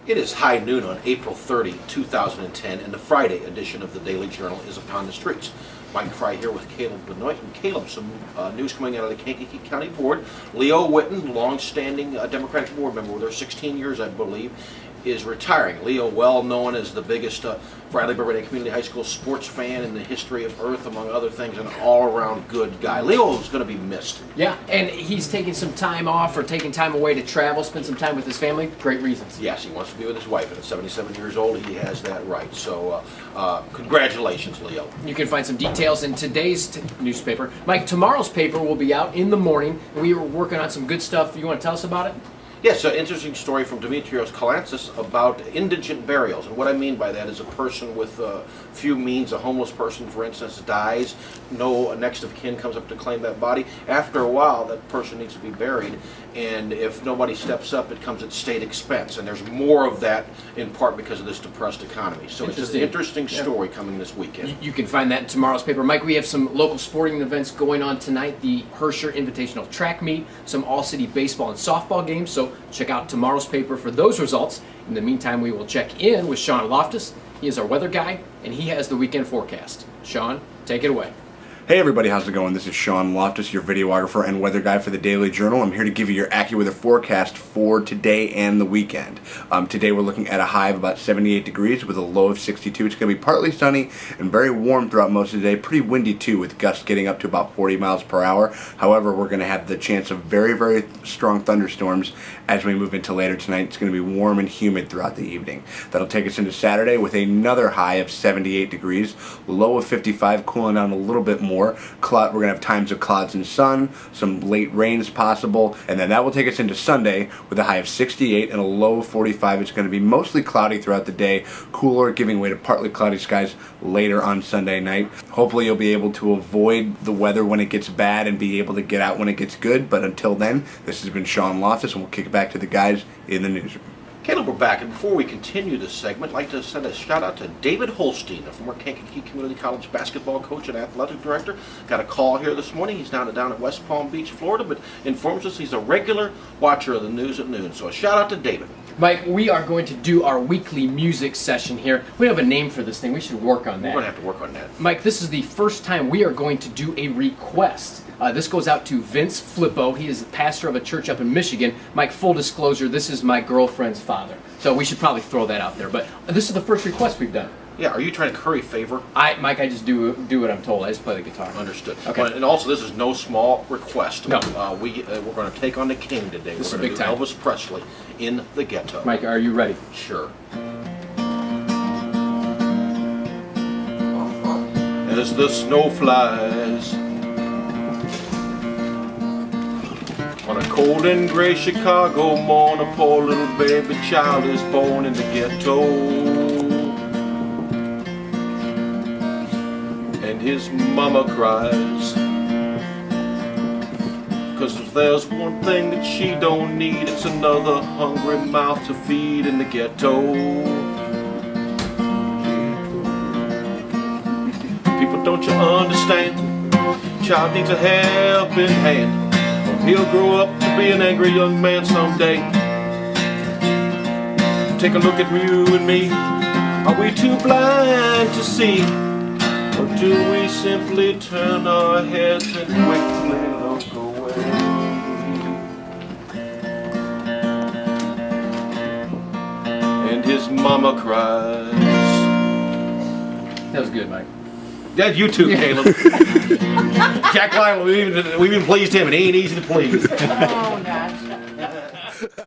It is high noon on April 30, 2010, and the Friday edition of the Daily Journal is upon the streets. Mike Frey here with Caleb Benoit. And Caleb, some news coming out of the Kankakee County Board. Leo Witten, long-standing Democratic board member with her 16 years, I believe, is retiring. Leo, well known as the biggest Bradley Bourbonnais Community High School sports fan in the history of Earth, among other things, an all-around good guy. Leo is going to be missed. Yeah, and he's taking some time off or taking time away to travel, spend some time with his family. Great reasons. Yes, he wants to be with his wife, and at 77 years old, he has that right. So, congratulations, Leo. You can find some details in today's newspaper. Mike, tomorrow's paper will be out in the morning. We are working on some good stuff. You want to tell us about it? Yes, an interesting story from Dimitrios Kalantzis about indigent burials. And what I mean by that is a person with few means, a homeless person, for instance, dies, no next of kin comes up to claim that body. After a while, that person needs to be buried, and if nobody steps up, it comes at state expense. And there's more of that in part because of this depressed economy. So it's an interesting story coming this weekend. You can find that in tomorrow's paper. Mike, we have some local sporting events going on tonight. The Herscher Invitational Track Meet, some all-city baseball and softball games. So check out tomorrow's paper for those results. In the meantime, we will check in with Sean Loftus. He is our weather guy, and he has the weekend forecast. Sean, take it away. Hey everybody, how's it going? This is Sean Loftus, your videographer and weather guy for the Daily Journal. I'm here to give you your AccuWeather forecast for today and the weekend. Today we're looking at a high of about 78 degrees with a low of 62. It's going to be partly sunny and very warm throughout most of the day. Pretty windy too, with gusts getting up to about 40 miles per hour. However, we're going to have the chance of very, very strong thunderstorms as we move into later tonight. It's going to be warm and humid throughout the evening. That'll take us into Saturday with another high of 78 degrees, low of 55, cooling down a little bit more. We're going to have times of clouds and sun, some late rains possible, and then that will take us into Sunday with a high of 68 and a low of 45. It's going to be mostly cloudy throughout the day, cooler, giving way to partly cloudy skies later on Sunday night. Hopefully you'll be able to avoid the weather when it gets bad and be able to get out when it gets good, but until then, this has been Sean Loftus, and we'll kick it back to the guys in the newsroom. Caleb, we're back, and before we continue this segment, I'd like to send a shout out to David Holstein, a former Kankakee Community College basketball coach and athletic director. Got a call here this morning. He's down at West Palm Beach, Florida, but informs us he's a regular watcher of the news at noon. So a shout out to David. Mike, we are going to do our weekly music session here. We don't have a name for this thing. We should work on that. We're going to have to work on that. Mike, this is the first time we are going to do a request. This goes out to Vince Flippo. He is the pastor of a church up in Michigan. Mike, full disclosure, this is my girlfriend's father. So we should probably throw that out there. But this is the first request we've done. Yeah, are you trying to curry favor? Mike, I just do what I'm told. I just play the guitar. Understood. Okay. And also, this is no small request. No. We're going to take on the king today. This we're is going to big do time. Elvis Presley in the Ghetto. Mike, are you ready? Sure. As the snow flies on a cold and gray Chicago morn, a poor little baby child is born in the ghetto, and his mama cries, 'cause if there's one thing that she don't need, it's another hungry mouth to feed in the ghetto. People, don't you understand? Child needs a helping hand. He'll grow up to be an angry young man someday. Take a look at you and me. Are we too blind to see? Or do we simply turn our heads and quickly look away? And his mama cries. That was good, Mike. Yeah, you too, Caleb. Jack Lyle, we even pleased him, and he ain't easy to please. Oh, gosh.